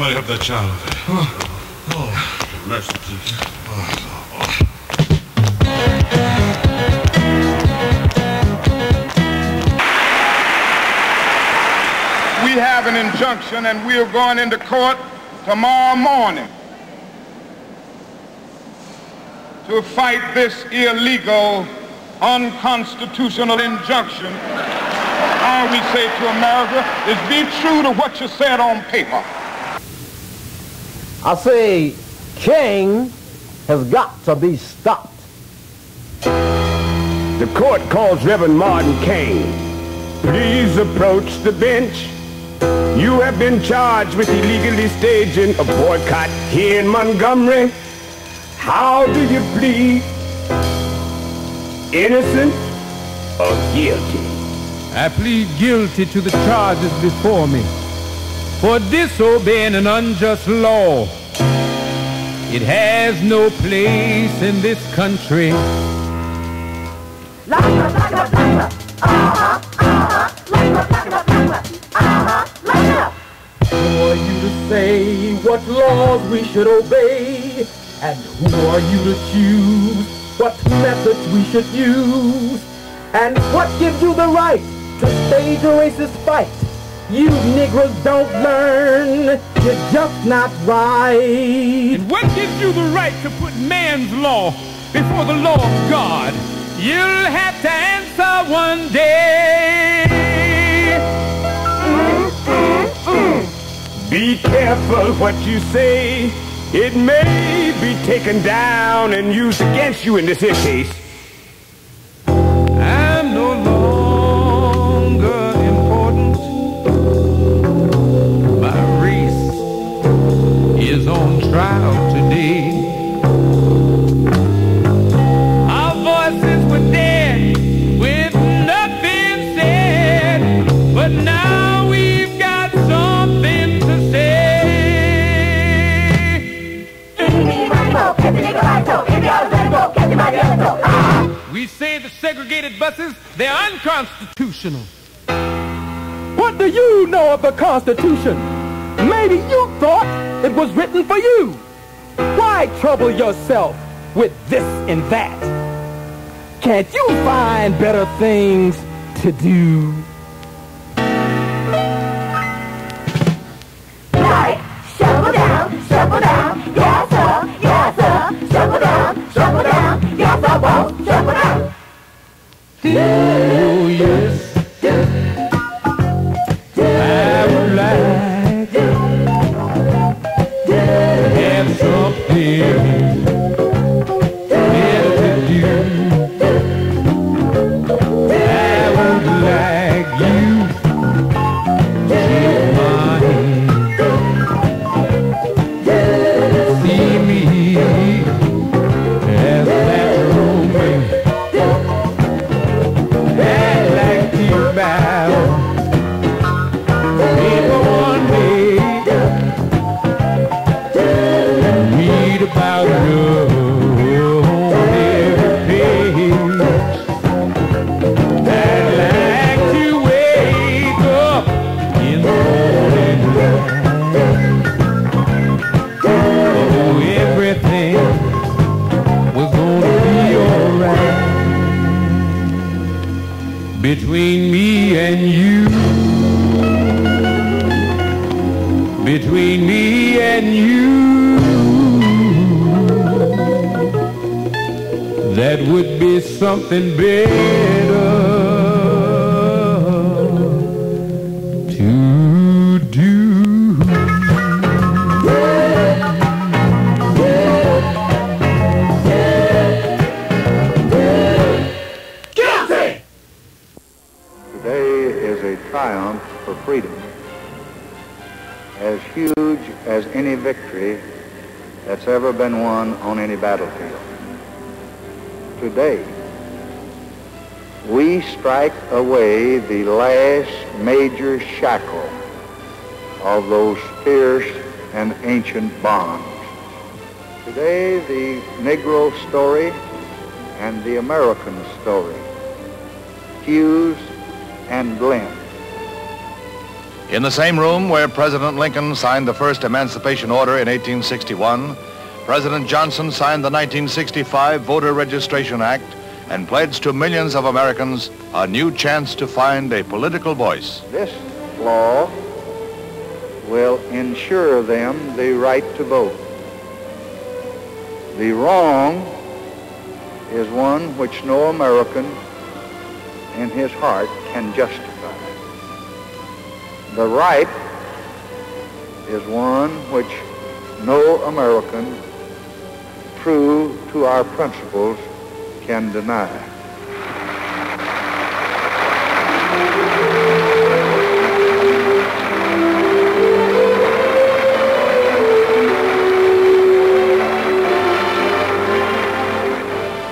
Somebody help that child. Oh, mercy, Jesus. We have an injunction, and we are going into court tomorrow morning to fight this illegal, unconstitutional injunction. All we say to America is be true to what you said on paper. I say King has got to be stopped. The court calls Reverend Martin King. Please approach the bench. You have been charged with illegally staging a boycott here in Montgomery. How do you plead? Innocent or guilty? I plead guilty to the charges before me for disobeying an unjust law. It has no place in this country. Lock it up, lock it up, lock it up. Lock it up, lock it up, lock it up. Lock it up. Who are you to say what laws we should obey? And who are you to choose what methods we should use? And what gives you the right to stage a racist fight? You Negroes don't learn, you're just not right. And what gives you the right to put man's law before the law of God? You'll have to answer one day. Be careful what you say. It may be taken down and used against you in this here case. I'm no longer important. My race is on trial today. Our voices were dead with nothing said, but now we've got something to say. We say the segregated buses, they're unconstitutional. What do you know of the Constitution? Maybe you thought it was written for you. Why trouble yourself with this and that? Can't you find better things to do? Right, shovel down, yes sir, shovel down, yes I won't, shovel down. Oh yes, I would like to have something better to do. I would like you to take my hand, see me as that romance. I'd like to bow paper one day and read about love on every page. I'd like to wake up in the morning light. Oh, everything was gonna be alright between me and you, between me and you. That would be something better to do. Today is a triumph for freedom, as huge as any victory that's ever been won on any battlefield. Today, we strike away the last major shackle of those fierce and ancient bonds. Today, the Negro story and the American story fuse and blend. In the same room where President Lincoln signed the first Emancipation Order in 1861, President Johnson signed the 1965 Voter Registration Act and pledged to millions of Americans a new chance to find a political voice. This law will ensure them the right to vote. The wrong is one which no American in his heart can justify. The right is one which no American, true to our principles, can deny.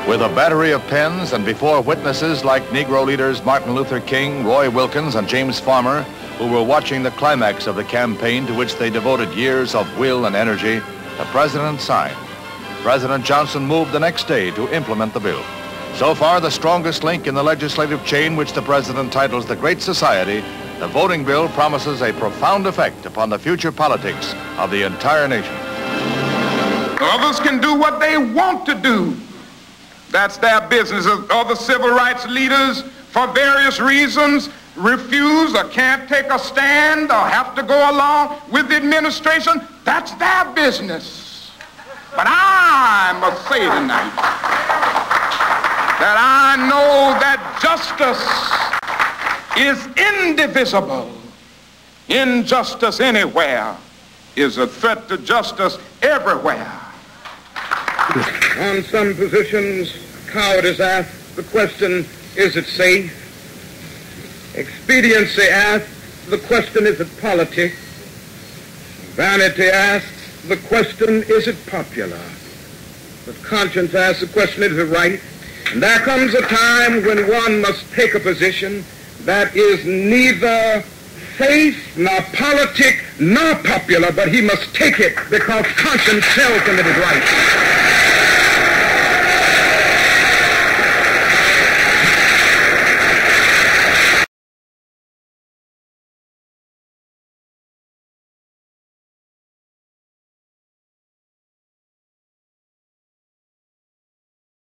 With a battery of pens and before witnesses like Negro leaders Martin Luther King, Roy Wilkins, and James Farmer, who were watching the climax of the campaign to which they devoted years of will and energy, the president signed. President Johnson moved the next day to implement the bill. So far, the strongest link in the legislative chain which the president titles the Great Society, the voting bill promises a profound effect upon the future politics of the entire nation. Others can do what they want to do. That's their business. Other civil rights leaders, for various reasons, refuse or can't take a stand or have to go along with the administration. That's their business. But I must say tonight that I know that justice is indivisible. Injustice anywhere is a threat to justice everywhere. On some positions, cowardice asks the question, is it safe? Expediency asks the question, is it politic? Vanity asks the question, is it popular? But conscience asks the question, is it right? And there comes a time when one must take a position that is neither safe, nor politic, nor popular, but he must take it because conscience tells him it is right.